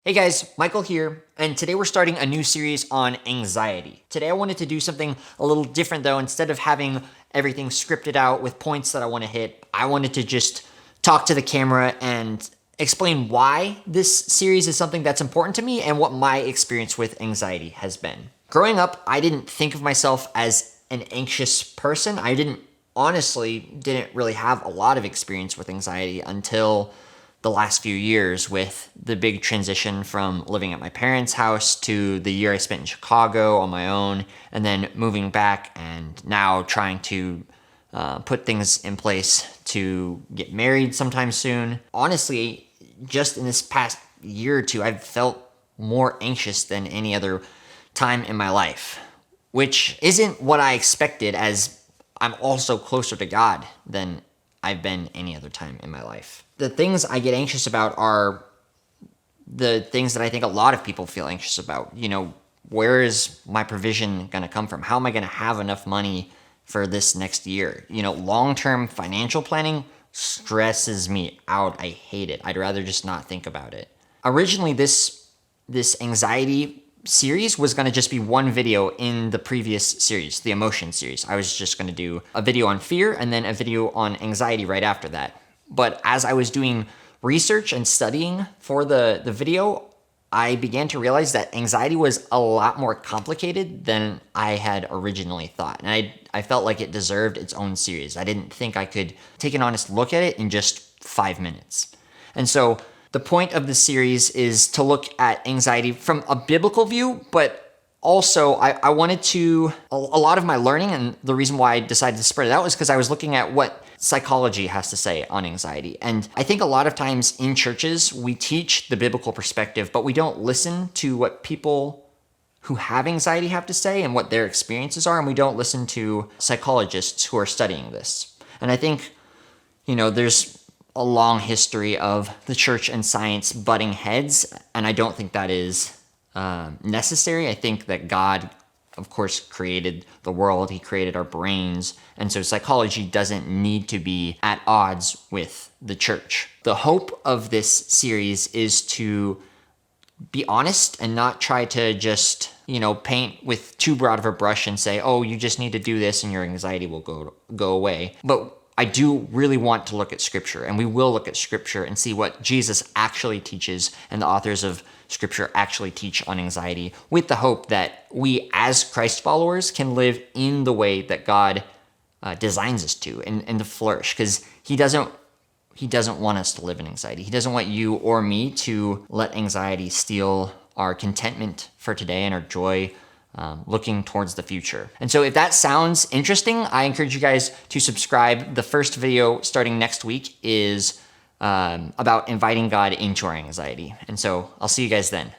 Hey guys, Michael here, and today we're starting a new series on anxiety. Today I wanted to do something a little different though. Instead of having everything scripted out with points that I want to hit, I wanted to just talk to the camera and explain why this series is something that's important to me and what my experience with anxiety has been. Growing up, I didn't think of myself as an anxious person. I didn't really have a lot of experience with anxiety until the last few years, with the big transition from living at my parents' house to the year I spent in Chicago on my own, and then moving back and now trying to put things in place to get married sometime soon. Honestly, just in this past year or two, I've felt more anxious than any other time in my life, which isn't what I expected, as I'm also closer to God than I've been any other time in my life. The things I get anxious about are the things that I think a lot of people feel anxious about. Where is my provision going to come from? How am I going to have enough money for this next year? Long-term financial planning stresses me out. I hate it. I'd rather just not think about it. Originally, this anxiety series was going to just be one video in the previous series, the emotion series. I was just going to do a video on fear and then a video on anxiety right after that. But as I was doing research and studying for the video, I began to realize that anxiety was a lot more complicated than I had originally thought. And I felt like it deserved its own series. I didn't think I could take an honest look at it in just 5 minutes. And so the point of the series is to look at anxiety from a biblical view, but also I wanted to, a lot of my learning, and the reason why I decided to spread it out was because I was looking at what psychology has to say on anxiety. And I think a lot of times in churches, we teach the biblical perspective, but we don't listen to what people who have anxiety have to say and what their experiences are, and we don't listen to psychologists who are studying this. And I think, there's a long history of the church and science butting heads, and I don't think that is necessary. I think that God, of course, created the world. He created our brains, and so psychology doesn't need to be at odds with the church. The hope of this series is to be honest and not try to just, paint with too broad of a brush and say, oh, you just need to do this and your anxiety will go away. But I do really want to look at Scripture, and we will look at Scripture and see what Jesus actually teaches and the authors of Scripture actually teach on anxiety, with the hope that we as Christ followers can live in the way that God designs us to and to flourish, because He doesn't want us to live in anxiety. He doesn't want you or me to let anxiety steal our contentment for today and our joy looking towards the future. And so if that sounds interesting, I encourage you guys to subscribe. The first video starting next week is about inviting God into our anxiety. And so I'll see you guys then.